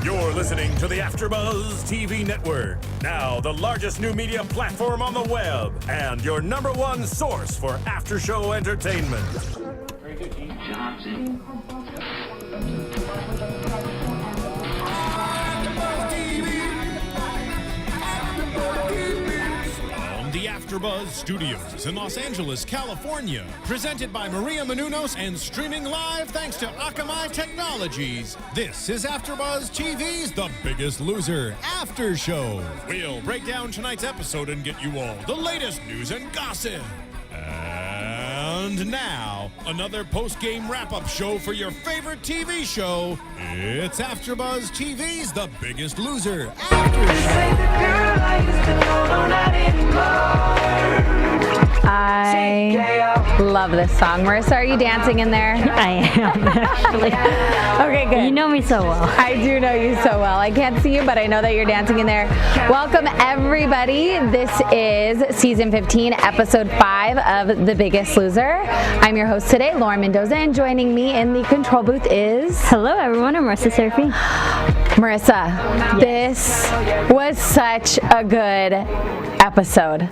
You're listening to the AfterBuzz TV network, now the largest new media platform on the web, and your number one source for after-show entertainment. The AfterBuzz Studios in Los Angeles, California. Presented by Maria Menounos and streaming live thanks to Akamai Technologies. This is AfterBuzz TV's The Biggest Loser After Show. We'll break down tonight's episode and get you all the latest news and gossip. And now, another post-game wrap-up show for your favorite TV show. It's AfterBuzz TV's The Biggest Loser After I love this song. Marisa, are you dancing in there? I am, actually. Okay, good. You know me so well. I do know you so well. I can't see you, but I know that you're dancing in there. Welcome, everybody. This is Season 15, Episode 5 of The Biggest Loser. I'm your host today, Lauren Mendoza, and joining me in the control booth is... Hello, everyone. I'm Marisa Serafini. Marisa, this was such a good episode.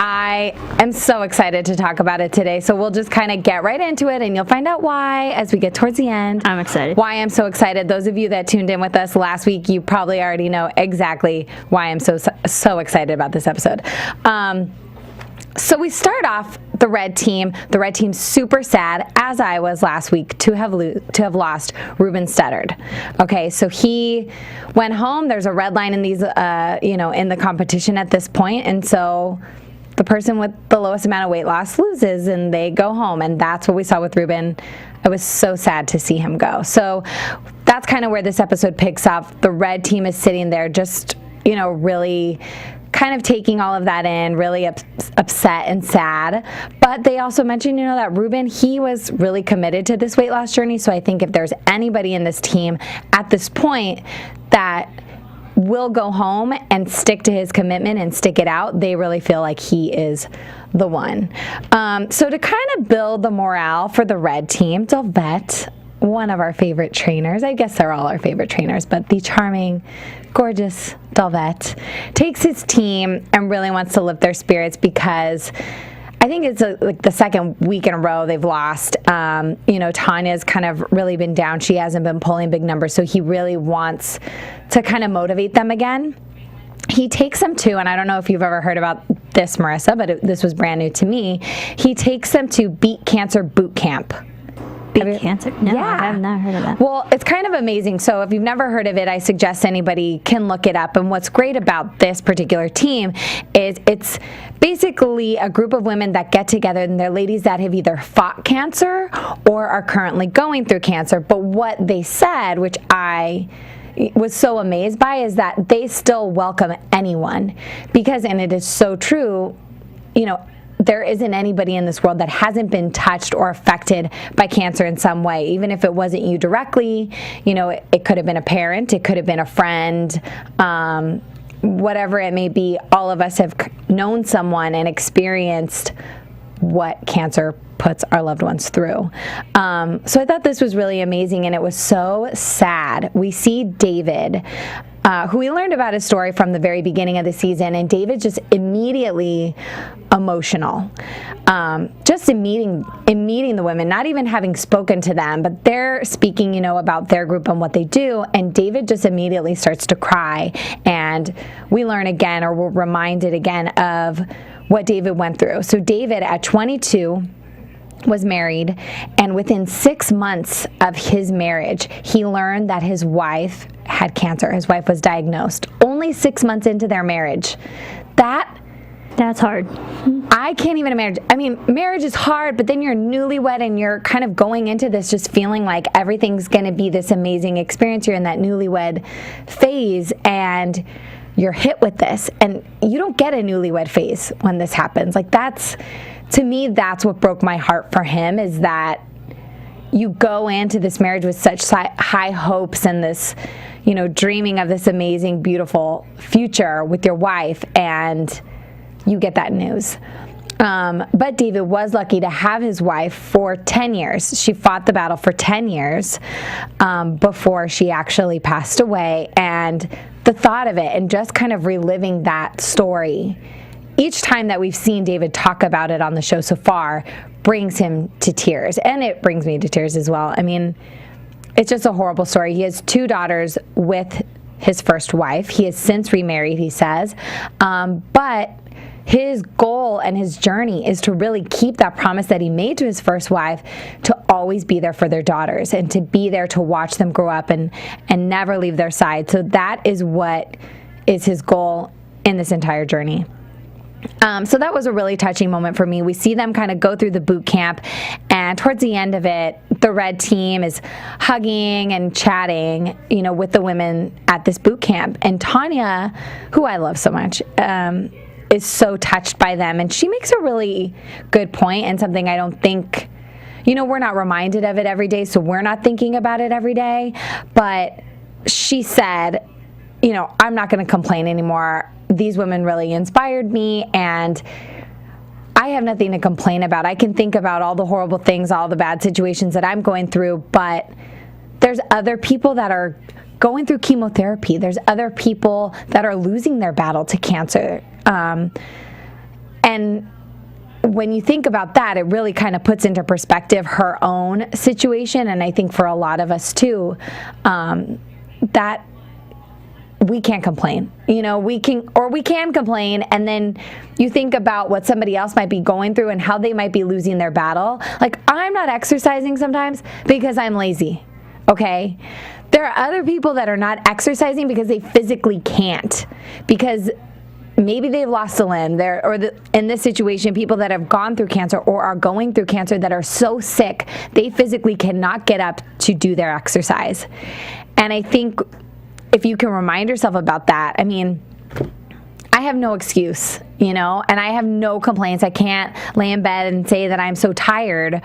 I am so excited to talk about it today, so we'll just kind of get right into it, and you'll find out why as we get towards the end. I'm excited. Why I'm so excited. Those of you that tuned in with us last week, you probably already know exactly why I'm so excited about this episode. So we start off the red team. The red team's super sad, as I was last week, to have lost Ruben Studdard. Okay, so he went home. There's a red line in these, in the competition at this point, and so the person with the lowest amount of weight loss loses, and they go home, and that's what we saw with Ruben. I was so sad to see him go. So that's kind of where this episode picks up. The red team is sitting there just, really kind of taking all of that in, really upset and sad. But they also mentioned, that Ruben, he was really committed to this weight loss journey. So I think if there's anybody in this team at this point that will go home and stick to his commitment and stick it out, they really feel like he is the one. So to kind of build the morale for the red team, Delvette, one of our favorite trainers, I guess they're all our favorite trainers, but the charming, gorgeous Delvette takes his team and really wants to lift their spirits because I think it's like the second week in a row they've lost. Tanya's kind of really been down. She hasn't been pulling big numbers, so he really wants to kind of motivate them again. He takes them to, and I don't know if you've ever heard about this, Marisa, but this was brand new to me. He takes them to Beat Cancer Boot Camp. Beat Cancer? No, yeah. I have not heard of that. Well, it's kind of amazing. So if you've never heard of it, I suggest anybody can look it up. And what's great about this particular team is it's basically a group of women that get together, and they're ladies that have either fought cancer or are currently going through cancer. But what they said, which I was so amazed by, is that they still welcome anyone because, and it is so true, there isn't anybody in this world that hasn't been touched or affected by cancer in some way. Even if it wasn't you directly, it could have been a parent, it could have been a friend, whatever it may be. All of us have known someone and experienced what cancer puts our loved ones through. So I thought this was really amazing, and it was so sad. We see David, who we learned about his story from the very beginning of the season, and David's just immediately emotional. Just in meeting the women, not even having spoken to them, but they're speaking, about their group and what they do, and David just immediately starts to cry, and we learn again, or we're reminded again of what David went through. So David, at 22, was married, and within 6 months of his marriage, he learned that his wife had cancer. His wife was diagnosed. Only 6 months into their marriage. That's hard. I can't even imagine. I mean, marriage is hard, but then you're newlywed and you're kind of going into this just feeling like everything's going to be this amazing experience. You're in that newlywed phase, and you're hit with this, and you don't get a newlywed phase when this happens. Like, to me, that's what broke my heart for him, is that you go into this marriage with such high hopes and this, dreaming of this amazing, beautiful future with your wife, and you get that news. But David was lucky to have his wife for 10 years. She fought the battle for 10 years before she actually passed away. And the thought of it and just kind of reliving that story, each time that we've seen David talk about it on the show so far, brings him to tears. And it brings me to tears as well. I mean, it's just a horrible story. He has 2 daughters with his first wife. He has since remarried, he says. But his goal and his journey is to really keep that promise that he made to his first wife, to always be there for their daughters and to be there to watch them grow up and never leave their side. So that is what is his goal in this entire journey. So that was a really touching moment for me. We see them kind of go through the boot camp, and towards the end of it, the red team is hugging and chatting, with the women at this boot camp. And Tanya, who I love so much, is so touched by them. And she makes a really good point, and something I don't think, we're not reminded of it every day, so we're not thinking about it every day. But she said, I'm not going to complain anymore. These women really inspired me, and I have nothing to complain about. I can think about all the horrible things, all the bad situations that I'm going through, but there's other people that are going through chemotherapy. There's other people that are losing their battle to cancer. And when you think about that, it really kind of puts into perspective her own situation, and I think for a lot of us too, that we can't complain. We can complain, and then you think about what somebody else might be going through and how they might be losing their battle. Like, I'm not exercising sometimes because I'm lazy, okay? There are other people that are not exercising because they physically can't, because maybe they've lost a limb. In this situation, people that have gone through cancer or are going through cancer that are so sick, they physically cannot get up to do their exercise. And I think if you can remind yourself about that, I mean, I have no excuse, and I have no complaints. I can't lay in bed and say that I'm so tired,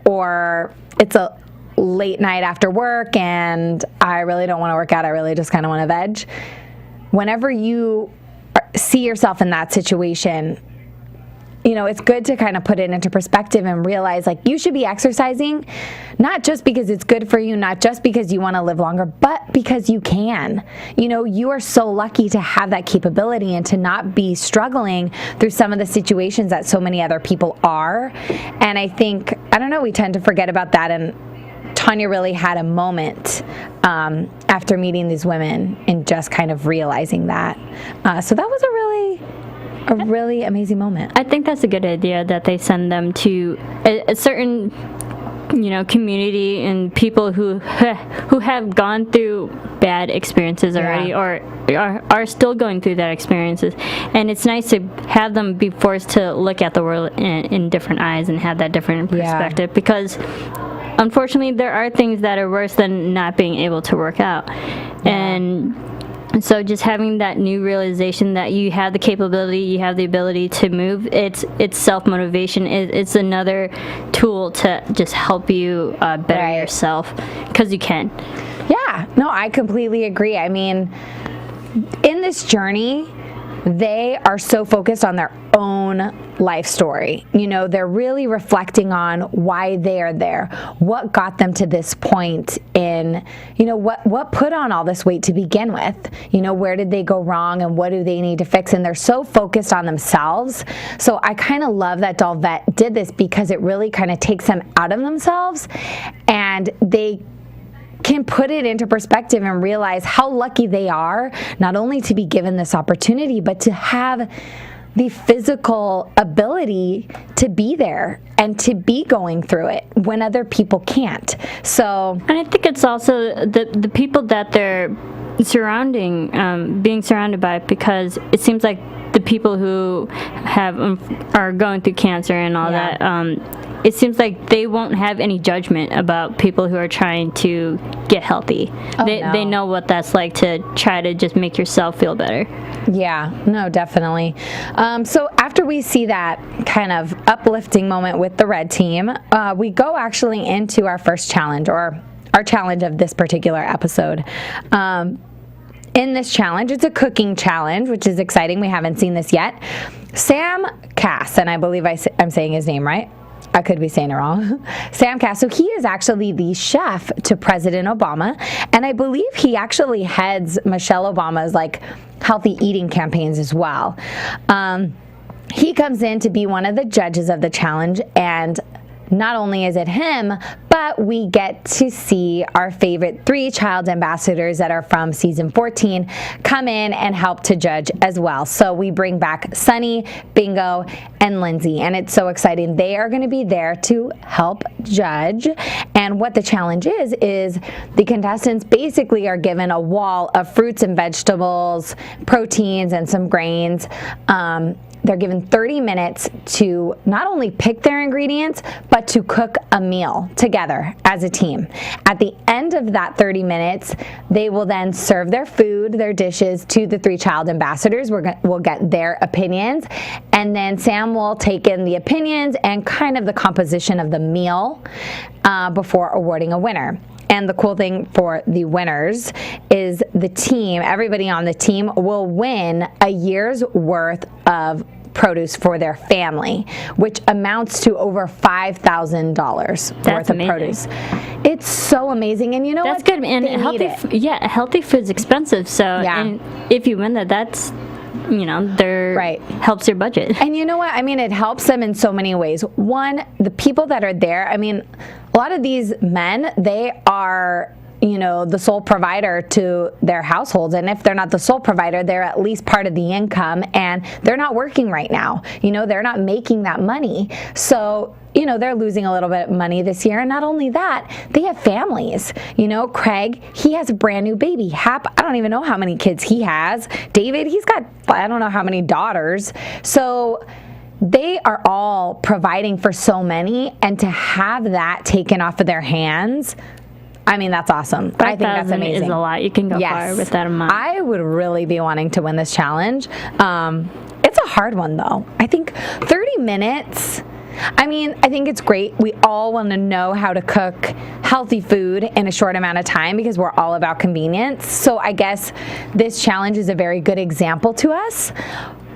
or it's a late night after work and I really don't want to work out. I really just kind of want to veg. Whenever you see yourself in that situation, it's good to kind of put it into perspective and realize, like, you should be exercising, not just because it's good for you, not just because you want to live longer, but because you can. You are so lucky to have that capability and to not be struggling through some of the situations that so many other people are. And I think, we tend to forget about that. And Tanya really had a moment after meeting these women and just kind of realizing that. So that was a really amazing moment. I think that's a good idea, that they send them to a certain, community and people who have gone through bad experiences already, or are still going through that experiences. And it's nice to have them be forced to look at the world in different eyes and have that different perspective, because unfortunately there are things that are worse than not being able to work out. And so just having that new realization that you have the capability, you have the ability to move, it's self-motivation. It's another tool to just help you better yourself, because you can. Yeah, no, I completely agree. I mean, in this journey, they are so focused on their own life story. They're really reflecting on why they are there, what got them to this point in, what put on all this weight to begin with, where did they go wrong and what do they need to fix? And they're so focused on themselves. So I kind of love that Dolvette did this, because it really kind of takes them out of themselves, and they can put it into perspective and realize how lucky they are, not only to be given this opportunity, but to have the physical ability to be there and to be going through it when other people can't. So, and I think it's also the people that they're being surrounded by, because it seems like the people who are going through cancer and all that, it seems like they won't have any judgment about people who are trying to get healthy. They know what that's like, to try to just make yourself feel better. Yeah, no, definitely. So after we see that kind of uplifting moment with the red team, we go actually into our first challenge, or our challenge of this particular episode. in this challenge, it's a cooking challenge, which is exciting. We haven't seen this yet. Sam Cass, and I believe I'm saying his name right. I could be saying it wrong. Sam Cass. So he is actually the chef to President Obama, and I believe he actually heads Michelle Obama's like healthy eating campaigns as well. He comes in to be one of the judges of the challenge, and not only is it him, but we get to see our favorite 3 child ambassadors that are from season 14 come in and help to judge as well. So we bring back Sunny, Bingo, and Lindsay, and it's so exciting. They are going to be there to help judge. And what the challenge is the contestants basically are given a wall of fruits and vegetables, proteins, and some grains. They're given 30 minutes to not only pick their ingredients, but to cook a meal together as a team. At the end of that 30 minutes, they will then serve their food, their dishes to the 3 child ambassadors. We'll get their opinions. And then Sam will take in the opinions and kind of the composition of the meal before awarding a winner. And the cool thing for the winners is the team, everybody on the team will win a year's worth of produce for their family, which amounts to over $5,000 worth of produce. It's so amazing, and you know that's what? Good. And healthy food's expensive. So, and if you win that's helps your budget. And you know what? I mean, it helps them in so many ways. One, the people that are there. I mean, a lot of these men, they are the sole provider to their households. And if they're not the sole provider, they're at least part of the income, and they're not working right now. They're not making that money. So, they're losing a little bit of money this year. And not only that, they have families. Craig, he has a brand new baby. Hap, I don't even know how many kids he has. David, he's got, I don't know how many daughters. So they are all providing for so many, and to have that taken off of their hands, I mean, that's awesome. I think that's amazing. Is a lot. You can go far with that amount. I would really be wanting to win this challenge. It's a hard one, though. I think 30 minutes, I think it's great. We all want to know how to cook healthy food in a short amount of time because we're all about convenience. So I guess this challenge is a very good example to us.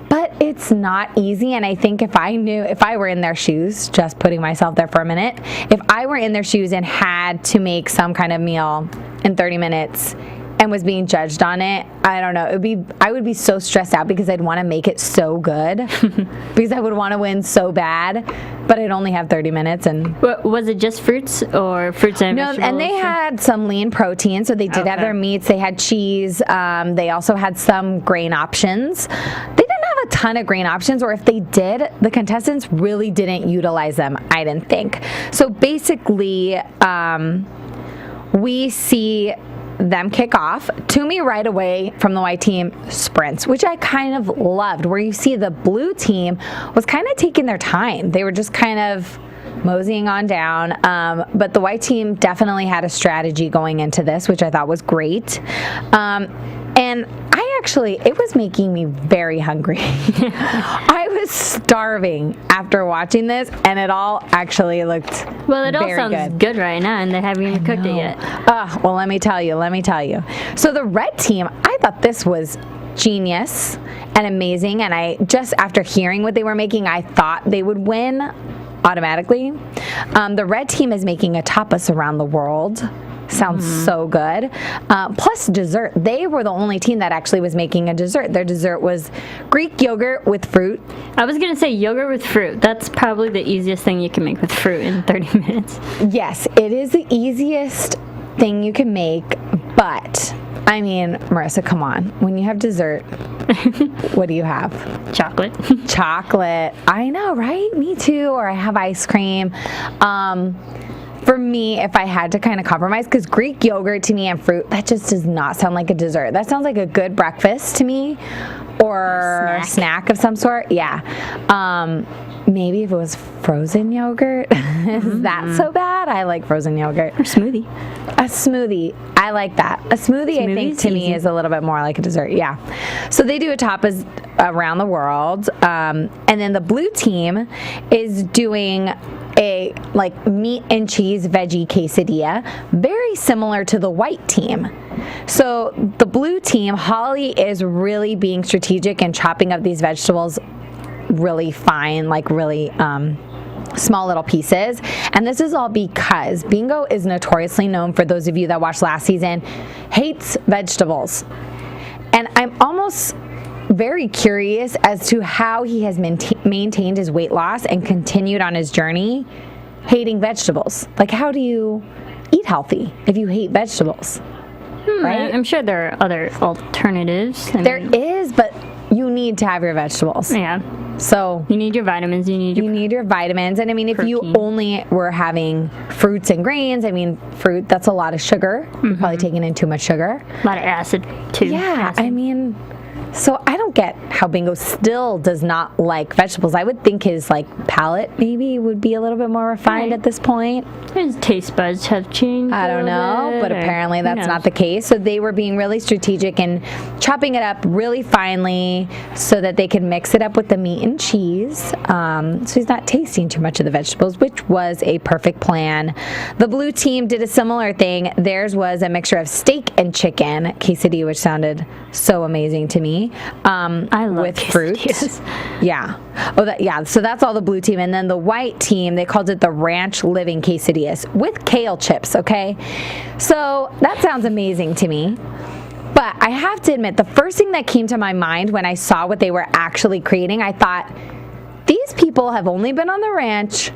But it's not easy, and I think if I were in their shoes, just putting myself there for a minute, if I were in their shoes and had to make some kind of meal in 30 minutes and was being judged on it, I don't know, I would be so stressed out because I'd want to make it so good because I would want to win so bad, but I'd only have 30 minutes. And was it just fruits or fruits and vegetables? No, and they had some lean protein, so they did have their meats. They had cheese. They also had some grain options. They didn't have a ton of grain options, or if they did, the contestants really didn't utilize them, I didn't think. So basically, we see them kick off. Toomey right away from the white team sprints, which I kind of loved, where you see the blue team was kind of taking their time. They were just kind of moseying on down, but the white team definitely had a strategy going into this, which I thought was great. And it was making me very hungry. I was starving after watching this, and it all actually looked It all sounds good right now, and they haven't even cooked it yet. Well, let me tell you. So the red team, I thought this was genius and amazing, and after hearing what they were making, I thought they would win automatically. The red team is making a tapas around the world. Sounds so good. Plus dessert. They were the only team that actually was making a dessert. Their dessert was Greek yogurt with fruit. I was going to say yogurt with fruit. That's probably the easiest thing you can make with fruit in 30 minutes. Yes, it is the easiest thing you can make, but Marisa, come on. When you have dessert, what do you have? Chocolate. Chocolate. I know, right? Me too. Or I have ice cream. For me, if I had to kind of compromise, because Greek yogurt to me and fruit, that just does not sound like a dessert. That sounds like a good breakfast to me, or a snack of some sort. Yeah. Maybe if it was frozen yogurt, is that so bad? I like frozen yogurt. Or smoothie. A smoothie. I like that. A smoothie, I think, to me is a little bit more like a dessert. Yeah. So they do a tapas around the world. And then the blue team is doing a like meat and cheese veggie quesadilla, very similar to the white team. So the blue team, Holly is really being strategic and chopping up these vegetables really fine, like really small little pieces. And this is all because Bingo is notoriously known, for those of you that watched last season, hates vegetables. And I'm almost very curious as to how he has maintained his weight loss and continued on his journey hating vegetables. Like, how do you eat healthy if you hate vegetables? Right? I'm sure there are other alternatives. There is, but you need to have your vegetables. Yeah. So you need your vitamins. You need your vitamins. And I mean, if protein. you only were having fruits and grains, I mean, fruit, that's a lot of sugar. You're probably taking in too much sugar. A lot of acid, too. Yeah, acid. I mean, so I don't get how Bingo still does not like vegetables. I would think his like palate maybe would be a little bit more refined at this point. His taste buds have changed. I don't know, but apparently that's not the case. So they were being really strategic and chopping it up really finely so that they could mix it up with the meat and cheese. So he's not tasting too much of the vegetables, which was a perfect plan. The blue team did a similar thing. Theirs was a mixture of steak and chicken quesadilla, which sounded so amazing to me. I love with fruit. Yeah. So that's all the blue team. And then the white team, they called it the Ranch Living Quesadillas with kale chips, okay? So that sounds amazing to me. But I have to admit, the first thing that came to my mind when I saw what they were actually creating, I thought, these people have only been on the ranch.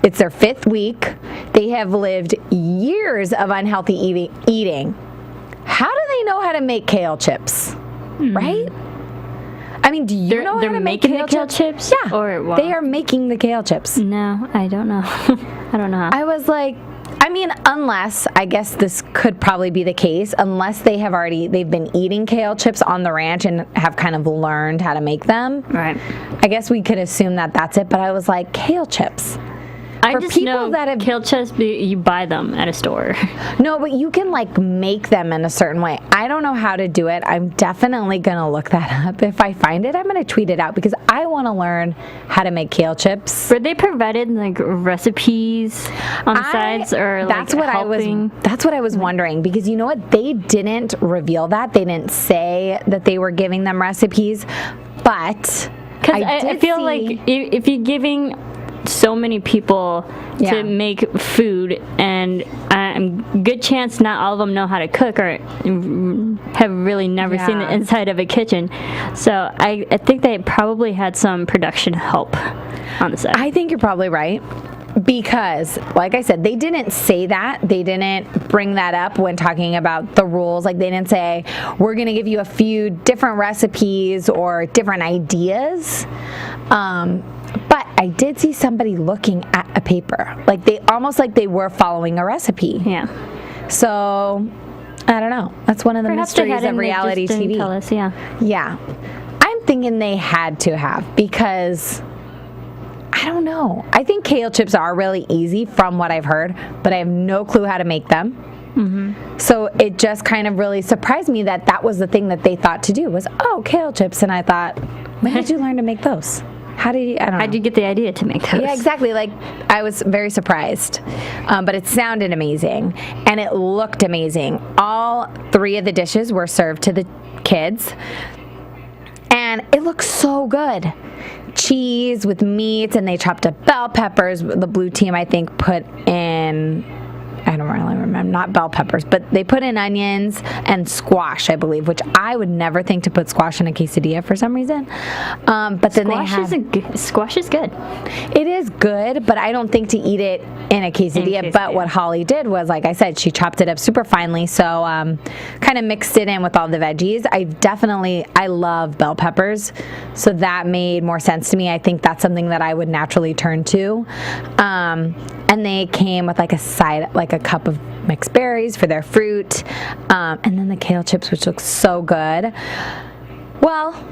It's their 5th week. They have lived years of unhealthy eating. How do they know how to make kale chips? Right? I mean, do you know how to make kale chips? Yeah. Or what? They are making the kale chips. No, I don't know. I don't know. I was like, I mean, unless, I guess this could probably be the case, unless they've been eating kale chips on the ranch and have kind of learned how to make them. Right. I guess we could assume that that's it, but I was like, kale chips. I just know kale chips, you buy them at a store. No, but you can like make them in a certain way. I don't know how to do it. I'm definitely going to look that up. If I find it, I'm going to tweet it out because I want to learn how to make kale chips. Were they provided like recipes on the sides or that's like what helping? That's what I was wondering, because you know what? They didn't reveal that. They didn't say that they were giving them recipes, but I feel like if you're giving so many people to make food, and good chance not all of them know how to cook or have really never seen the inside of a kitchen. So I think they probably had some production help on the side. I think you're probably right, because like I said, they didn't say that. They didn't bring that up when talking about the rules. Like, they didn't say, we're going to give you a few different recipes or different ideas. But I did see somebody looking at a paper. Like, they were following a recipe. Yeah. So, I don't know. That's one of the mysteries of reality TV. Didn't tell us, yeah. Yeah. I'm thinking they had to have, because I don't know. I think kale chips are really easy from what I've heard, but I have no clue how to make them. Mm-hmm. So it just kind of really surprised me that that was the thing that they thought to do was, kale chips. And I thought, when did you learn to make those? How did you, I don't know. How did you get the idea to make those? Yeah, exactly. Like, I was very surprised. But it sounded amazing. And it looked amazing. All 3 of the dishes were served to the kids. And it looks so good. Cheese with meat, and they chopped up bell peppers. The blue team, I think, put in, I don't really remember, not bell peppers, but they put in onions and squash, I believe, which I would never think to put squash in a quesadilla for some reason. But then squash is good. It is good, but I don't think to eat it in a quesadilla. But what Holly did was, like I said, she chopped it up super finely, so kind of mixed it in with all the veggies. I love bell peppers, so that made more sense to me. I think that's something that I would naturally turn to. And they came with like a cup of mixed berries for their fruit, and then the kale chips, which looks so good. Well,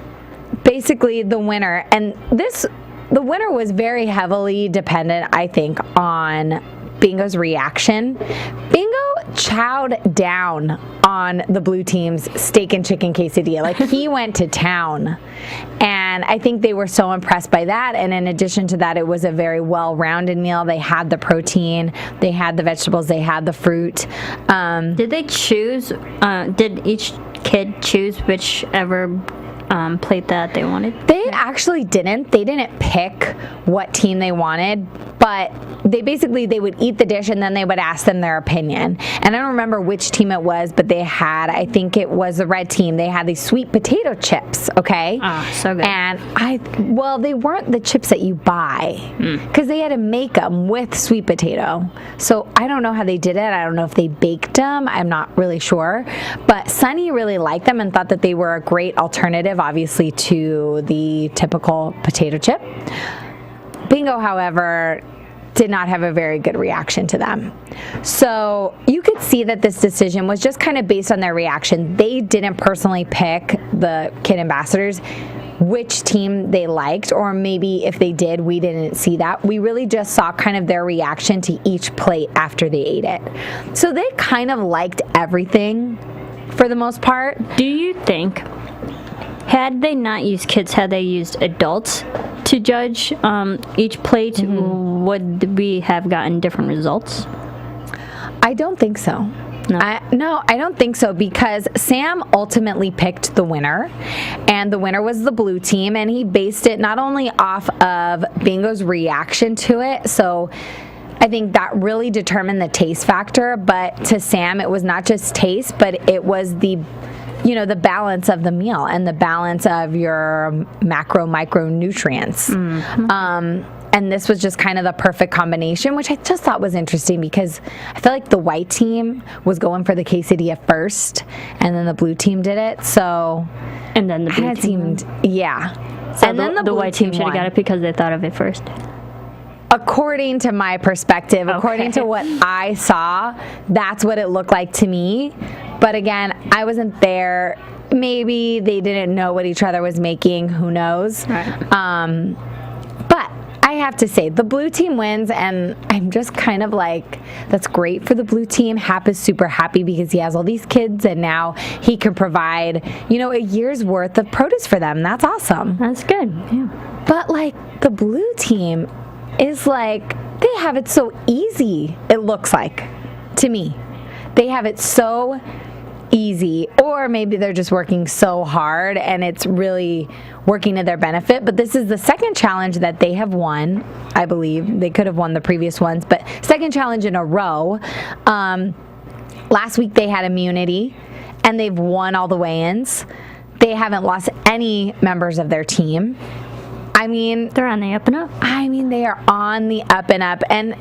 basically the winner, the winner was very heavily dependent, I think, on Bingo's reaction. Bingo chowed down on the blue team's steak and chicken quesadilla. Like, he went to town. And I think they were so impressed by that. And in addition to that, it was a very well-rounded meal. They had the protein, they had the vegetables, they had the fruit. Did they choose, did each kid choose whichever plate that they wanted? They actually didn't. They didn't pick what team they wanted, but they would eat the dish and then they would ask them their opinion. And I don't remember which team it was, but they had, I think it was the red team, they had these sweet potato chips, okay? So good. And they weren't the chips that you buy, because they had to make them with sweet potato. So I don't know how they did it. I don't know if they baked them. I'm not really sure. But Sunny really liked them and thought that they were a great alternative, obviously, to the typical potato chip. Bingo, however, did not have a very good reaction to them. So you could see that this decision was just kind of based on their reaction. They didn't personally pick, the kid ambassadors, which team they liked, or maybe if they did, we didn't see that. We really just saw kind of their reaction to each plate after they ate it. So they kind of liked everything for the most part. Do you think, had they not used kids, had they used adults to judge each plate, would we have gotten different results? I don't think so. No. I don't think so, because Sam ultimately picked the winner, and the winner was the blue team, and he based it not only off of Bingo's reaction to it, so I think that really determined the taste factor, but to Sam it was not just taste, but it was the balance of the meal and the balance of your micronutrients. And this was just kind of the perfect combination, which I just thought was interesting, because I feel like the white team was going for the quesadilla first, and then the blue team did it. So, and then the blue team. So and then the white team should have got it because they thought of it first. According to my perspective, according to what I saw, that's what it looked like to me. But again, I wasn't there. Maybe they didn't know what each other was making. Who knows? Right. But I have to say, the blue team wins, and I'm just kind of like, that's great for the blue team. Hap is super happy because he has all these kids, and now he can provide, a year's worth of produce for them. That's awesome. That's good. Yeah. But like, the blue team is like, they have it so easy, it looks like, to me. They have it so easy, or maybe they're just working so hard and it's really working to their benefit. But this is the second challenge that they have won, I believe. They could have won the previous ones, but second challenge in a row. Last week they had immunity, and they've won all the weigh-ins. They haven't lost any members of their team. I mean, they're on the up and up. I mean, they are on the up and up, and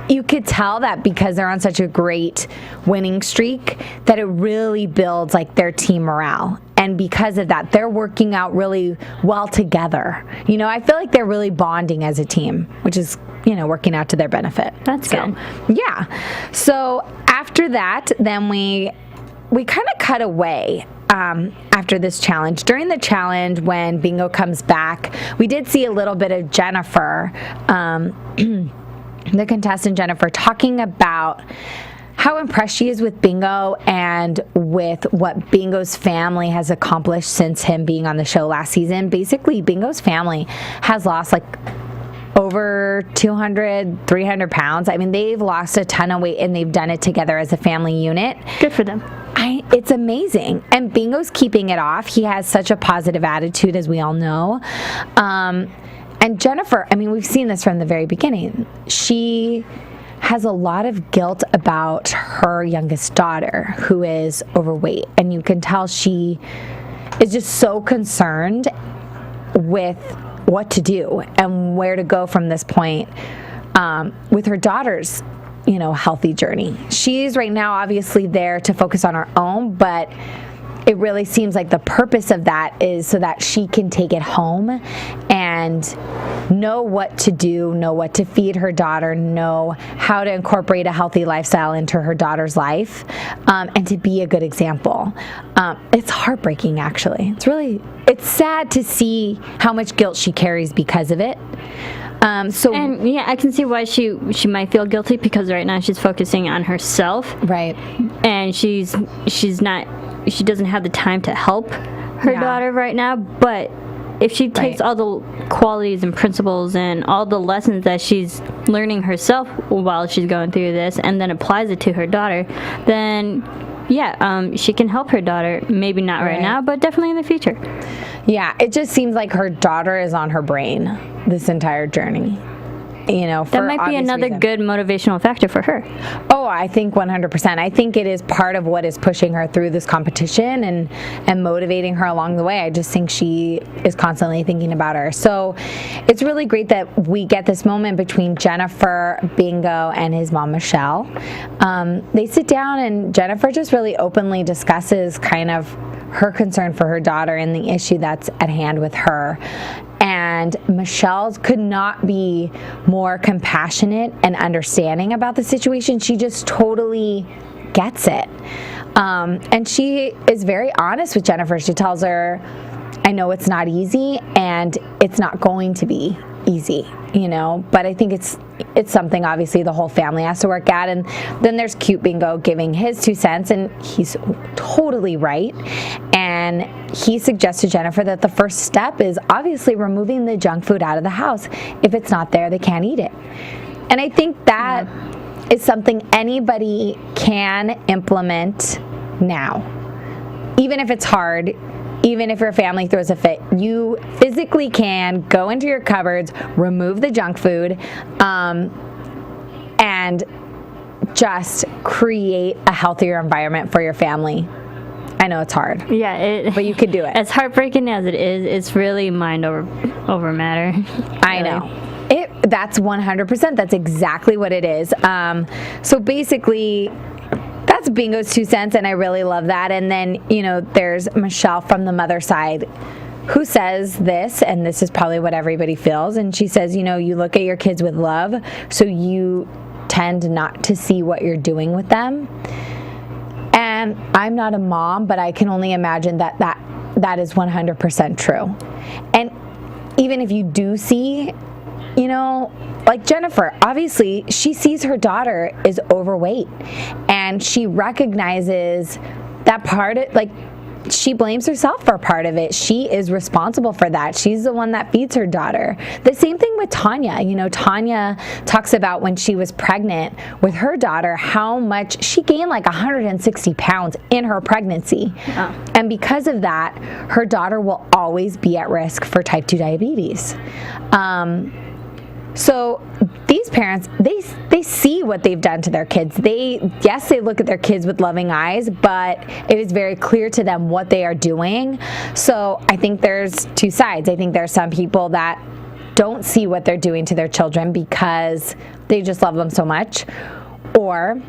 you could tell that because they're on such a great winning streak, that it really builds like their team morale. And because of that, they're working out really well together. I feel like they're really bonding as a team, which is, working out to their benefit. That's good. Yeah. So after that, then we kind of cut away after this challenge. During the challenge, when Bingo comes back, we did see a little bit of Jennifer, the contestant Jennifer, talking about how impressed she is with Bingo and with what Bingo's family has accomplished since him being on the show last season. Basically, Bingo's family has lost like over 200, 300 pounds. I mean, they've lost a ton of weight, and they've done it together as a family unit. Good for them. It's amazing. And Bingo's keeping it off. He has such a positive attitude, as we all know. And Jennifer, I mean, we've seen this from the very beginning. She has a lot of guilt about her youngest daughter, who is overweight. And you can tell she is just so concerned with what to do and where to go from this point with her daughter's, healthy journey. She's right now obviously there to focus on her own, but it really seems like the purpose of that is so that she can take it home and know what to do, know what to feed her daughter, know how to incorporate a healthy lifestyle into her daughter's life, and to be a good example. It's heartbreaking, actually. It's sad to see how much guilt she carries because of it. And yeah, I can see why she might feel guilty, because right now she's focusing on herself, right, and she doesn't have the time to help her daughter right now. But if she takes all the qualities and principles and all the lessons that she's learning herself while she's going through this, and then applies it to her daughter, then she can help her daughter. Maybe not right now, but definitely in the future. Yeah, it just seems like her daughter is on her brain this entire journey. That might be another good motivational factor for her. Oh, I think 100%. I think it is part of what is pushing her through this competition and motivating her along the way. I just think she is constantly thinking about her. So it's really great that we get this moment between Jennifer, Bingo, and his mom, Michelle. They sit down, and Jennifer just really openly discusses kind of her concern for her daughter and the issue that's at hand with her. And Michelle could not be more compassionate and understanding about the situation. She just totally gets it. And she is very honest with Jennifer. She tells her, I know it's not easy, and it's not going to be easy, but I think it's something obviously the whole family has to work at. And then there's cute Bingo giving his 2 cents, and he's totally right. And he suggests to Jennifer that the first step is obviously removing the junk food out of the house. If it's not there, they can't eat it. And I think that is something anybody can implement now. Even if it's hard, even if your family throws a fit, you physically can go into your cupboards, remove the junk food, and just create a healthier environment for your family. I know it's hard. Yeah, but you can do it. As heartbreaking as it is, it's really mind over matter. I know. That's 100%. That's exactly what it is. So basically, that's Bingo's 2 cents, and I really love that. And then, there's Michelle from the mother side who says this, and this is probably what everybody feels. And she says, you look at your kids with love, so you tend not to see what you're doing with them. And I'm not a mom, but I can only imagine that is 100% true. And even if you do see, like Jennifer, obviously she sees her daughter is overweight, and she recognizes that part of, she blames herself for part of it. She is responsible for that. She's the one that feeds her daughter. The same thing with Tanya. Tanya talks about when she was pregnant with her daughter, how much she gained 160 pounds in her pregnancy. Oh. And because of that, her daughter will always be at risk for type 2 diabetes. So these parents, they see what they've done to their kids. They look at their kids with loving eyes, but it is very clear to them what they are doing. So I think there's two sides. I think there's some people that don't see what they're doing to their children because they just love them so much. Or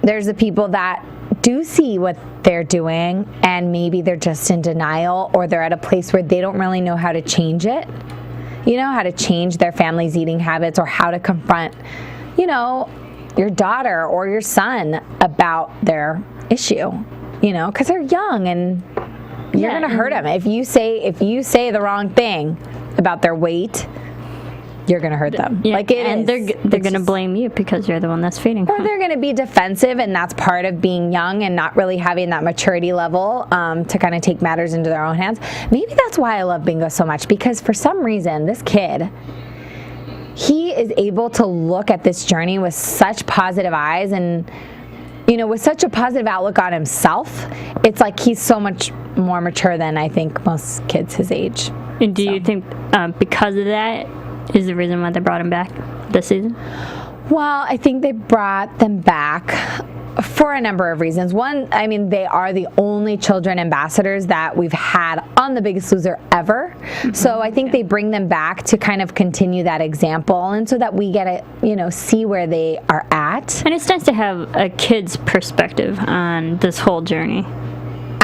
there's the people that do see what they're doing, and maybe they're just in denial, or they're at a place where they don't really know how to change it. How to change their family's eating habits, or how to confront, your daughter or your son about their issue, because they're young and you're going to hurt them. If you say the wrong thing about their weight, you're going to hurt them. Yeah, and they're going to blame you because you're the one that's feeding them. Or they're going to be defensive, and that's part of being young and not really having that maturity level to kind of take matters into their own hands. Maybe that's why I love Bingo so much, because for some reason, this kid, he is able to look at this journey with such positive eyes and, with such a positive outlook on himself. It's like he's so much more mature than I think most kids his age. And do you think because of that is the reason why they brought him back this season? Well, I think they brought them back for a number of reasons. One, they are the only children ambassadors that we've had on The Biggest Loser ever. Mm-hmm. So I think they bring them back to kind of continue that example, and so that we get to, see where they are at. And it's nice to have a kid's perspective on this whole journey.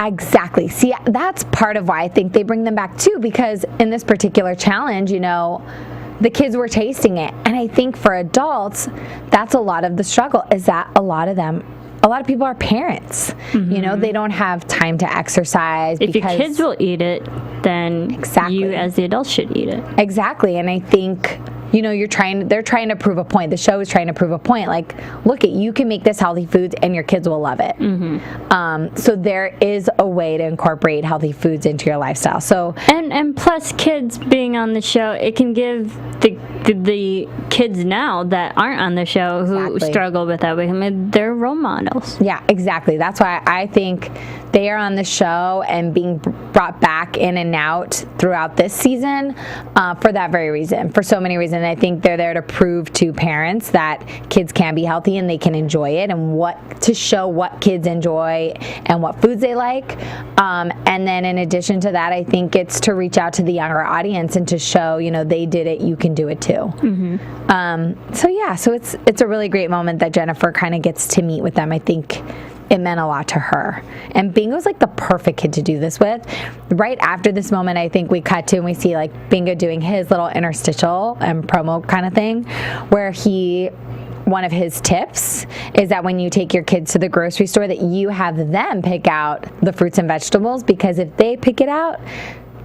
Exactly. See, that's part of why I think they bring them back too, because in this particular challenge, the kids were tasting it. And I think for adults, that's a lot of the struggle, is that a lot of people are parents. Mm-hmm. They don't have time to exercise. If your kids will eat it, then you as the adults should eat it. Exactly. And I think they're trying to prove a point. The show is trying to prove a point. Like, look, you can make this healthy foods and your kids will love it. So there is a way to incorporate healthy foods into your lifestyle. So and plus, kids being on the show, it can give the kids now that aren't on the show who struggle with that. I mean, they're role models. Yeah, exactly. That's why I think they are on the show and being brought back in and out throughout this season for that very reason, for so many reasons. I think they're there to prove to parents that kids can be healthy and they can enjoy it, and to show what kids enjoy and what foods they like. And then in addition to that, I think it's to reach out to the younger audience and to show, they did it, you can do it too. So it's a really great moment that Jennifer kind of gets to meet with them. I think it meant a lot to her. And Bingo's like the perfect kid to do this with. Right after this moment, I think we cut to and we see like Bingo doing his little interstitial and promo kind of thing, where one of his tips is that when you take your kids to the grocery store, that you have them pick out the fruits and vegetables, because if they pick it out,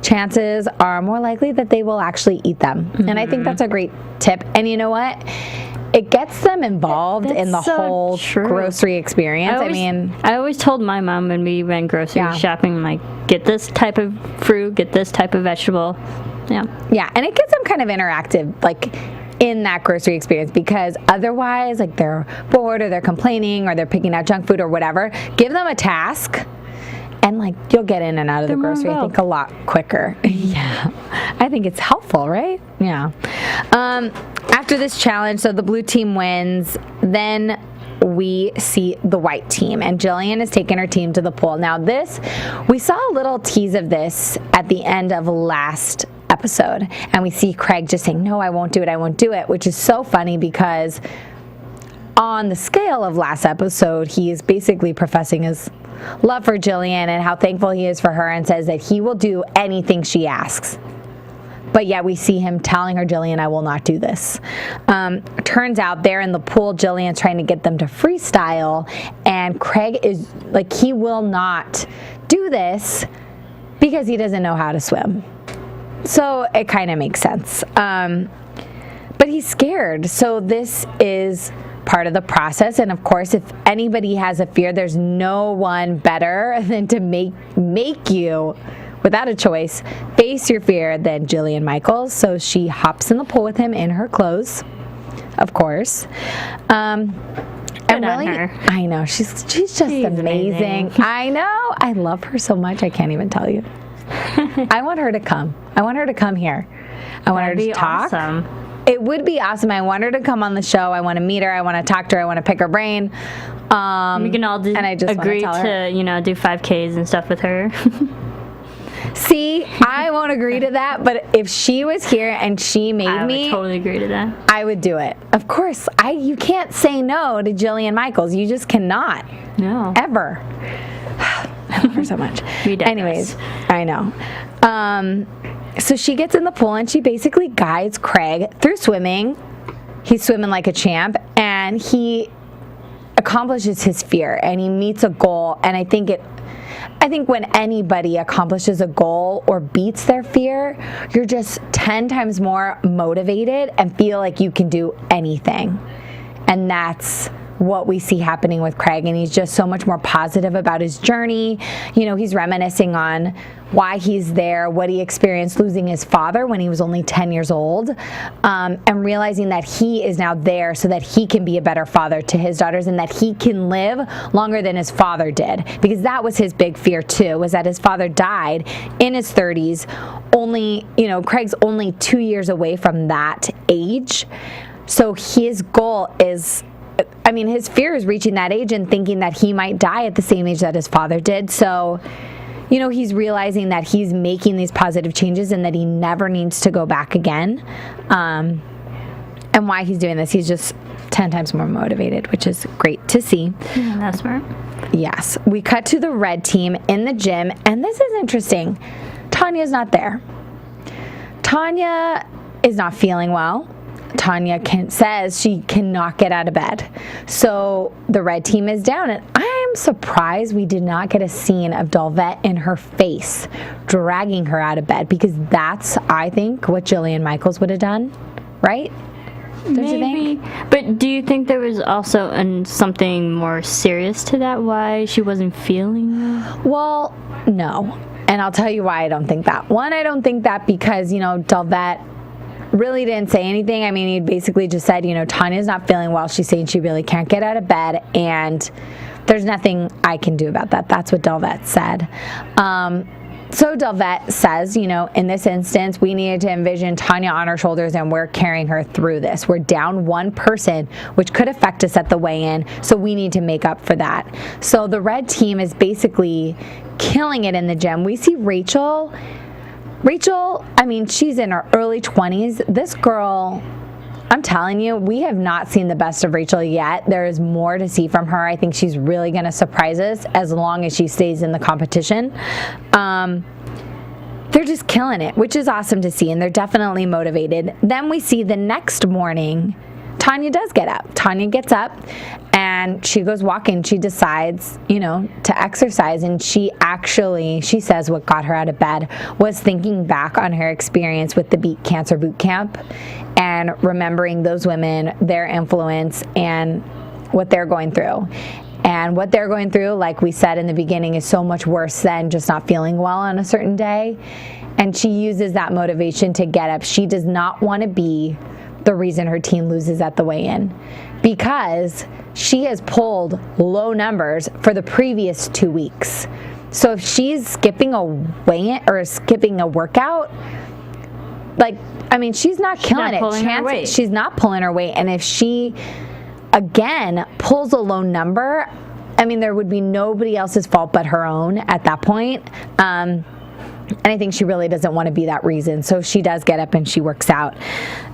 chances are more likely that they will actually eat them. And I think that's a great tip. And you know what? It gets them involved in the whole grocery experience. I always told my mom when we went grocery shopping, I'm like, get this type of fruit, get this type of vegetable. Yeah, and it gets them kind of interactive, like in that grocery experience, because otherwise, like, they're bored or they're complaining or they're picking out junk food or whatever. Give them a task, and like, you'll get in and out of the grocery, I think, a lot quicker. Yeah, I think it's helpful, right? Yeah. After this challenge, so the blue team wins, then we see the white team, and Jillian has taken her team to the pool. Now we saw a little tease of this at the end of last episode, and we see Craig just saying, no, I won't do it, which is so funny because on the scale of last episode, he is basically professing his love for Jillian and how thankful he is for her, and says that he will do anything she asks. But yet we see him telling her, Jillian, I will not do this. Turns out there in the pool, Jillian's trying to get them to freestyle, and Craig is like, he will not do this because he doesn't know how to swim. So it kind of makes sense. But he's scared. So this is part of the process. And of course, if anybody has a fear, there's no one better than to make you, without a choice, face your fear than Jillian Michaels. So she hops in the pool with him in her clothes, of course. And really, I know, she's just amazing. I know. I love her so much. I can't even tell you. I want her to come. I want her to come here. I want her to talk. Awesome. It would be awesome. I want her to come on the show. I want to meet her. I want to talk to her. I want to pick her brain. We can all agree to do 5Ks and stuff with her. See, I won't agree to that, but if she was here and she made me, I would totally agree to that. I would do it. Of course, you can't say no to Jillian Michaels. You just cannot. No. Ever. I love her so much. Anyways, I know. So she gets in the pool and she basically guides Craig through swimming. He's swimming like a champ, and he accomplishes his fear and he meets a goal. And I think when anybody accomplishes a goal or beats their fear, you're just 10 times more motivated and feel like you can do anything. And that's what we see happening with Craig, and he's just so much more positive about his journey. He's reminiscing on why he's there, what he experienced losing his father when he was only 10 years old, and realizing that he is now there so that he can be a better father to his daughters and that he can live longer than his father did, because that was his big fear too, was that his father died in his 30s. Craig's only 2 years away from that age. So his goal is, his fear is reaching that age and thinking that he might die at the same age that his father did. So, he's realizing that he's making these positive changes and that he never needs to go back again. And why he's doing this, he's just 10 times more motivated, which is great to see. Yeah, that's smart. Yes. We cut to the red team in the gym, and this is interesting. Tanya's not there. Tanya is not feeling well. Tanya says she cannot get out of bed. So the red team is down, and I am surprised we did not get a scene of Dolvette in her face dragging her out of bed, because that's, I think, what Jillian Michaels would have done. right? Don't you think? But do you think there was also something more serious to that, why she wasn't feeling well? Well, no. And I'll tell you why I don't think that. One, I don't think that because, Delvette really didn't say anything. I mean, he basically just said, Tanya's not feeling well. She's saying she really can't get out of bed, and there's nothing I can do about that. That's what Delvette said. So Delvette says, in this instance, we needed to envision Tanya on our shoulders, and we're carrying her through this. We're down one person, which could affect us at the weigh-in, so we need to make up for that. So the red team is basically killing it in the gym. We see Rachel, I mean, she's in her early 20s. This girl, I'm telling you, we have not seen the best of Rachel yet. There is more to see from her. I think she's really going to surprise us as long as she stays in the competition. They're just killing it, which is awesome to see, and they're definitely motivated. Then we see the next morning, Tanya does get up. Tanya gets up, and she goes walking. She decides, to exercise, and she says what got her out of bed was thinking back on her experience with the Beat Cancer Boot Camp and remembering those women, their influence, and what they're going through. And what they're going through, like we said in the beginning, is so much worse than just not feeling well on a certain day. And she uses that motivation to get up. She does not want to be the reason her team loses at the weigh-in, because she has pulled low numbers for the previous 2 weeks. So if she's skipping a weigh-in or skipping a workout, she's not killing it. She's not pulling her weight. And if she, again, pulls a low number, there would be nobody else's fault but her own at that point. And I think she really doesn't want to be that reason. So she does get up and she works out.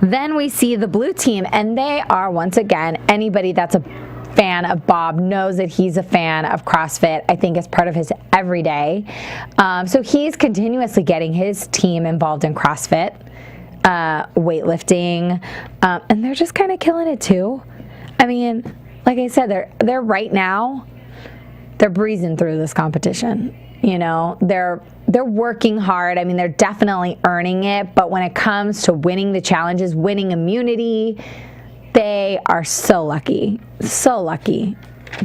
Then we see the blue team, and they are, once again, anybody that's a fan of Bob knows that he's a fan of CrossFit. I think it's part of his everyday. So he's continuously getting his team involved in CrossFit, weightlifting, and they're just kind of killing it too. Like I said, they're right now, they're breezing through this competition. They're working hard. They're definitely earning it. But when it comes to winning the challenges, winning immunity, they are so lucky. So lucky.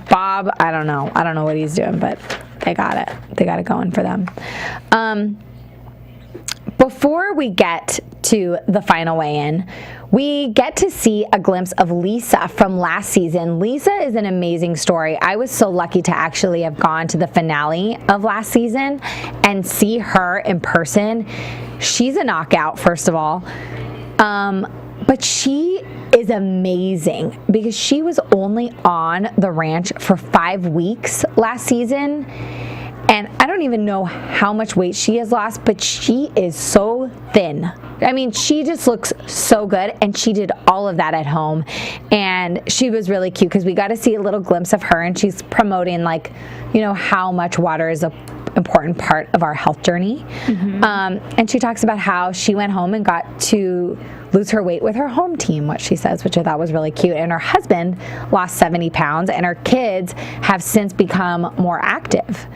Bob, I don't know what he's doing, but they got it. They got it going for them. Before we get to the final weigh-in, we get to see a glimpse of Lisa from last season. Lisa is an amazing story. I was so lucky to actually have gone to the finale of last season and see her in person. She's a knockout, first of all. But she is amazing because she was only on the ranch for 5 weeks last season. And I don't even know how much weight she has lost, but she is so thin. She just looks so good, and she did all of that at home. And she was really cute because we got to see a little glimpse of her, and she's promoting, how much water is an important part of our health journey. Mm-hmm. And she talks about how she went home and got to lose her weight with her home team, what she says, which I thought was really cute. And her husband lost 70 pounds, and her kids have since become more active.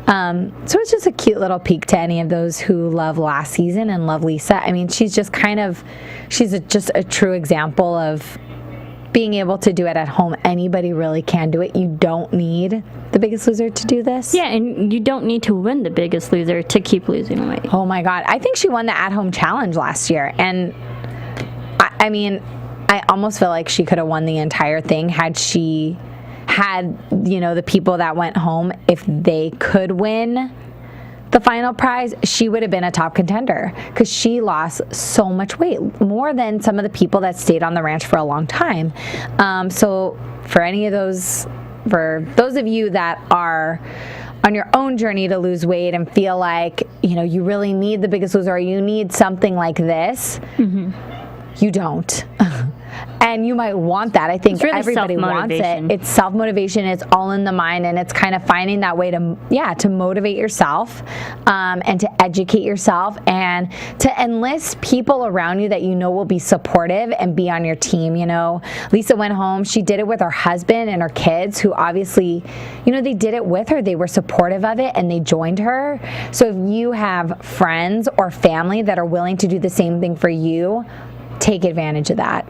So it's just a cute little peek to any of those who love last season and love Lisa. She's just just a true example of being able to do it at home. Anybody really can do it. You don't need the Biggest Loser to do this. Yeah, and you don't need to win the Biggest Loser to keep losing weight. Oh my God. I think she won the at-home challenge last year. And I almost feel like she could have won the entire thing had she had, the people that went home, if they could win the final prize, she would have been a top contender because she lost so much weight, more than some of the people that stayed on the ranch for a long time. So for those of you that are on your own journey to lose weight and feel like, you really need the Biggest Loser, or you need something like this, mm-hmm. You don't. And you might want that. I think really everybody wants it. It's self-motivation. It's all in the mind. And it's kind of finding that way to motivate yourself and to educate yourself and to enlist people around you that will be supportive and be on your team. Lisa went home. She did it with her husband and her kids, who obviously, they did it with her. They were supportive of it and they joined her. So if you have friends or family that are willing to do the same thing for you, take advantage of that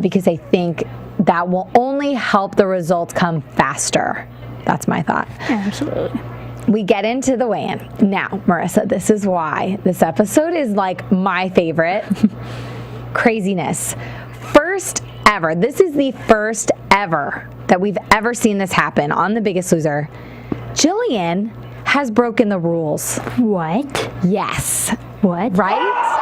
because I think that will only help the results come faster. That's my thought. Absolutely. We get into the weigh-in. Now, Marisa, this is why this episode is like my favorite. Craziness. First ever. This is the first ever that we've ever seen this happen on The Biggest Loser. Jillian has broken the rules. What? Yes. What? Right?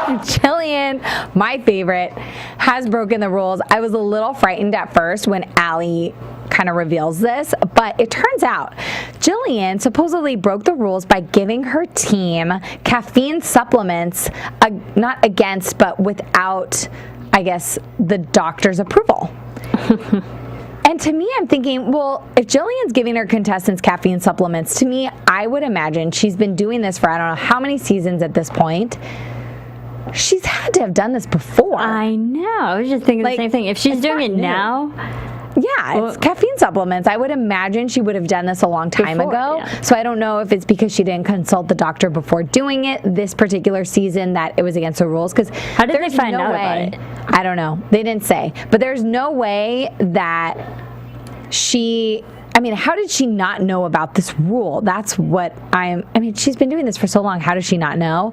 Jillian, my favorite, has broken the rules. I was a little frightened at first when Allie kind of reveals this, but it turns out Jillian supposedly broke the rules by giving her team caffeine supplements, not against, but without, I guess, the doctor's approval. And to me, I'm thinking, well, if Jillian's giving her contestants caffeine supplements, to me, I would imagine she's been doing this for I don't know how many seasons at this point. She's had to have done this before. I know. I was just thinking the same thing. If she's doing it now. Yeah, it's caffeine supplements. I would imagine she would have done this a long time ago. Yeah. So I don't know if it's because she didn't consult the doctor before doing it this particular season that it was against the rules. Because how did they find out about it? I don't know. They didn't say. But there's no way that how did she not know about this rule? That's what she's been doing this for so long. How does she not know?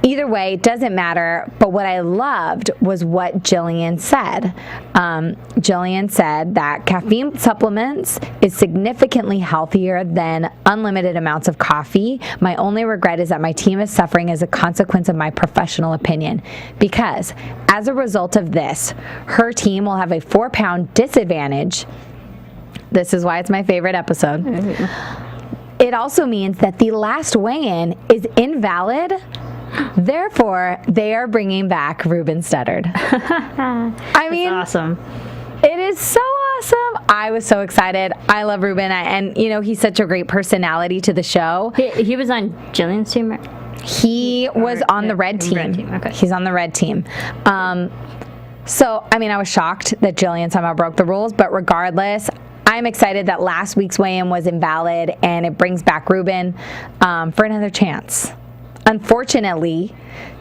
Either way, it doesn't matter. But what I loved was what Jillian said. Jillian said that caffeine supplements is significantly healthier than unlimited amounts of coffee. My only regret is that my team is suffering as a consequence of my professional opinion. Because as a result of this, her team will have a 4-pound disadvantage. This is why it's my favorite episode. Mm-hmm. It also means that the last weigh-in is invalid. Therefore, they are bringing back Ruben Studdard. I mean, that's awesome. It is so awesome. I was so excited. I love Ruben, and he's such a great personality to the show. He was on Jillian's team, right? He was on the red team. Okay. He's on the red team. So, I was shocked that Jillian somehow broke the rules, but regardless, I'm excited that last week's weigh-in was invalid and it brings back Ruben for another chance. Unfortunately,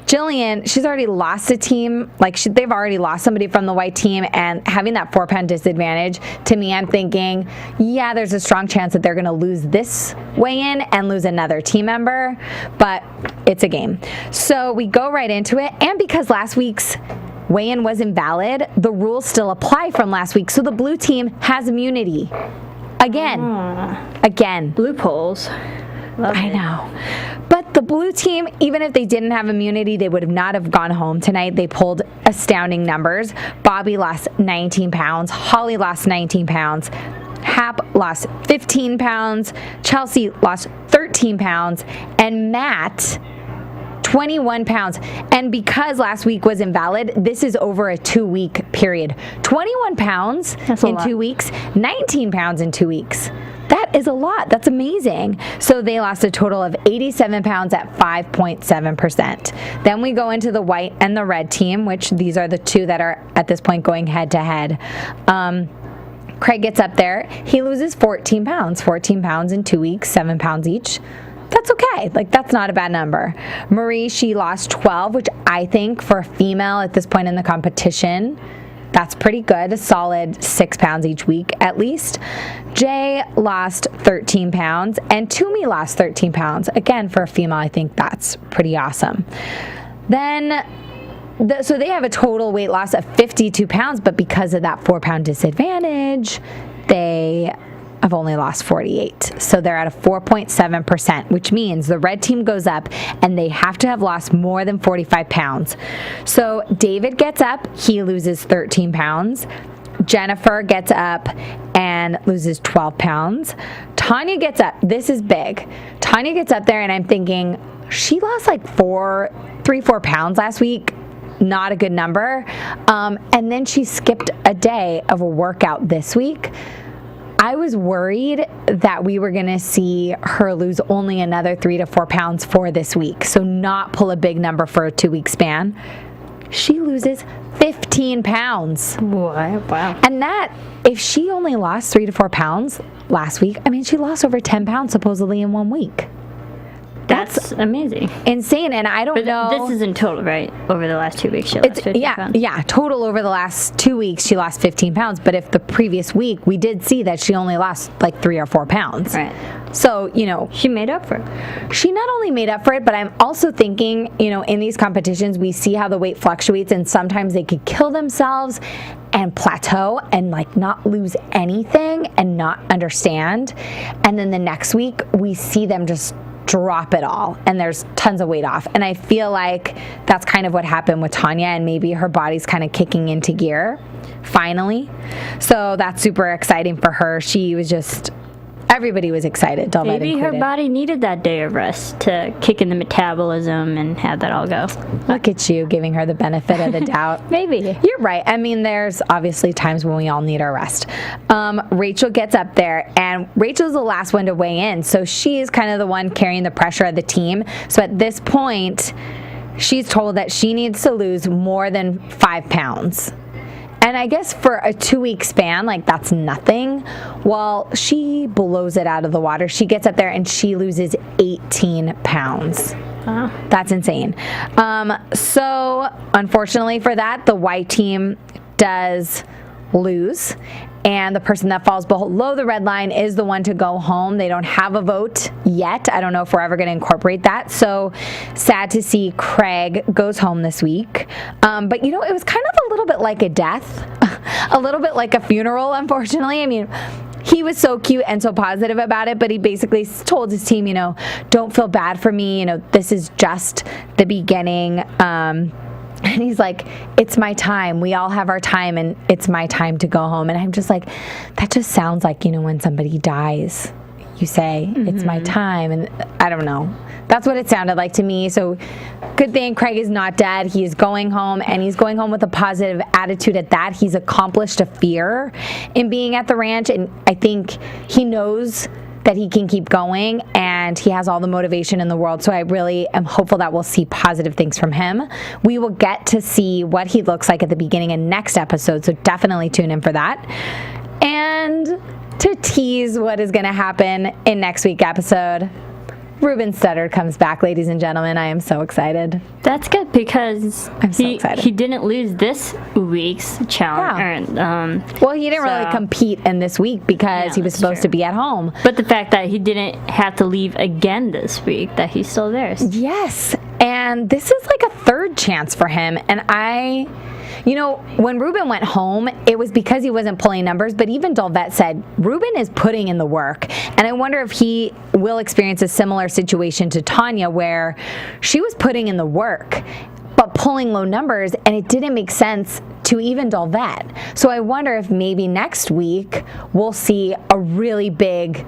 Jillian, she's already lost a team. They've already lost somebody from the white team, and having that 4-pound disadvantage, to me, I'm thinking, yeah, there's a strong chance that they're going to lose this weigh-in and lose another team member, but it's a game. So we go right into it, and because last week's weigh-in was invalid, the rules still apply from last week, so the blue team has immunity. Again. Loopholes. I know. But the blue team, even if they didn't have immunity, they would not have gone home tonight. They pulled astounding numbers. Bobby lost 19 pounds. Holly lost 19 pounds. Hap lost 15 pounds. Chelsea lost 13 pounds. And Matt, 21 pounds. And because last week was invalid, this is over a 2-week period. 21 pounds in 2 weeks, 19 pounds in 2 weeks. That is a lot. That's amazing. So they lost a total of 87 pounds at 5.7%. Then we go into the white and the red team, which these are the two that are at this point going head to head. Craig gets up there. He loses 14 pounds. 14 pounds in 2 weeks, 7 pounds each. That's okay. That's not a bad number. Marie, she lost 12, which I think for a female at this point in the competition, that's pretty good. A solid 6 pounds each week at least. Jay lost 13 pounds and Toomey lost 13 pounds. Again, for a female, I think that's pretty awesome. Then, so they have a total weight loss of 52 pounds, but because of that 4-pound disadvantage, they have only lost 48. So they're at a 4.7%, which means the red team goes up and they have to have lost more than 45 pounds. So David gets up, he loses 13 pounds. Jennifer gets up and loses 12 pounds. Tanya gets up. This is big. Tanya gets up there and I'm thinking, she lost 4 pounds last week. Not a good number. And then she skipped a day of a workout this week. I was worried that we were going to see her lose only another 3 to 4 pounds for this week, so not pull a big number for a 2-week span. She loses 15 pounds. Wow. And that, if she only lost 3 to 4 pounds last week, she lost over 10 pounds supposedly in 1 week. That's amazing. Insane, and I don't know. This is in total, right? Over the last 2 weeks, she lost 15 pounds. Yeah, total over the last 2 weeks, she lost 15 pounds. But if the previous week, we did see that she only lost like 3 or 4 pounds. Right. So, she made up for it. She not only made up for it, but I'm also thinking, in these competitions, we see how the weight fluctuates, and sometimes they could kill themselves and plateau and like not lose anything and not understand. And then the next week, we see them just drop it all and there's tons of weight off. And I feel like that's kind of what happened with Tanya, and maybe her body's kind of kicking into gear finally. So that's super exciting for her. She was just, everybody was excited. Delvette Maybe included. her body needed that day of rest to kick in the metabolism and have that all go. Look at you giving her the benefit of the doubt. Maybe. You're right. I mean, there's obviously times when we all need our rest. Rachel gets up there, and Rachel's the last one to weigh in. So she's kind of the one carrying the pressure of the team. So at this point, she's told that she needs to lose more than 5 pounds. And I guess for a 2-week span, like that's nothing. Well, she blows it out of the water. She gets up there and she loses 18 pounds. Wow. That's insane. So unfortunately for that, the white team does lose. And the person that falls below the red line is the one to go home. They don't have a vote yet. I don't know if we're ever going to incorporate that. So sad to see Craig goes home this week. But, it was kind of a little bit like a death, a little bit like a funeral, unfortunately. I mean, he was so cute and so positive about it, but he basically told his team, don't feel bad for me. This is just the beginning. And he's like, it's my time. We all have our time, and it's my time to go home. And I'm just like, that just sounds like, when somebody dies, you say, it's my time. And I don't know. That's what it sounded like to me. So good thing Craig is not dead. He is going home, and he's going home with a positive attitude at that. He's accomplished a fear in being at the ranch, and I think he knows that he can keep going, and he has all the motivation in the world. So I really am hopeful that we'll see positive things from him. We will get to see what he looks like at the beginning of next episode, so definitely tune in for that. And to tease what is going to happen in next week's episode, Ruben Studdard comes back, ladies and gentlemen. I am so excited. That's good because I'm so excited. He didn't lose this week's challenge. Yeah. Well, he didn't really compete in this week because he was supposed to be at home. But the fact that he didn't have to leave again this week, that he's still there. Yes. And this is like a third chance for him. And when Ruben went home, it was because he wasn't pulling numbers, but even Delvette said, Ruben is putting in the work. And I wonder if he will experience a similar situation to Tanya, where she was putting in the work, but pulling low numbers, and it didn't make sense to even Delvette. So I wonder if maybe next week we'll see a really big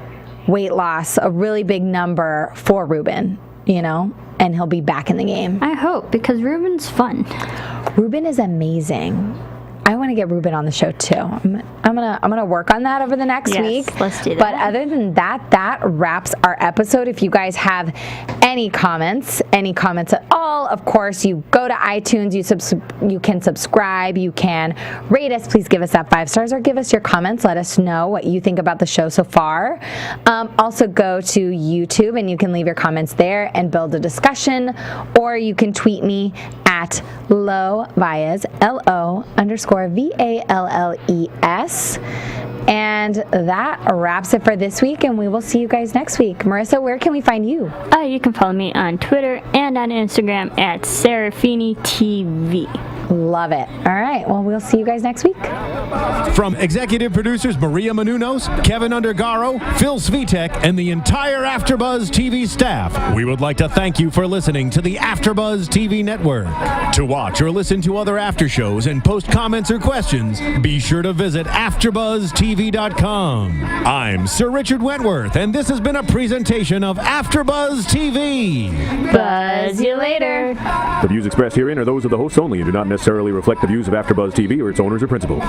weight loss, a really big number for Ruben, and he'll be back in the game. I hope, because Ruben's fun. Ruben is amazing. I want to get Ruben on the show too. I'm gonna work on that over the next week. Let's do that. But other than that, that wraps our episode. If you guys have any comments at all, of course, you go to iTunes. You can subscribe. You can rate us. Please give us that 5 stars or give us your comments. Let us know what you think about the show so far. Also, go to YouTube and you can leave your comments there and build a discussion, or you can tweet me at LoValles, LO_VALLES. And that wraps it for this week, and we will see you guys next week. Marissa, where can we find you? You can follow me on Twitter and on Instagram at Serafini TV. Love it. All right. Well, we'll see you guys next week. From executive producers Maria Menounos, Kevin Undergaro, Phil Svitek, and the entire AfterBuzz TV staff, we would like to thank you for listening to the AfterBuzz TV network. To watch or listen to other after shows and post comments or questions, be sure to visit AfterBuzzTV.com. I'm Sir Richard Wentworth, and this has been a presentation of AfterBuzz TV. Buzz you later. The views expressed herein are those of the hosts only and do not necessarily reflect the views of AfterBuzz TV or its owners or principals.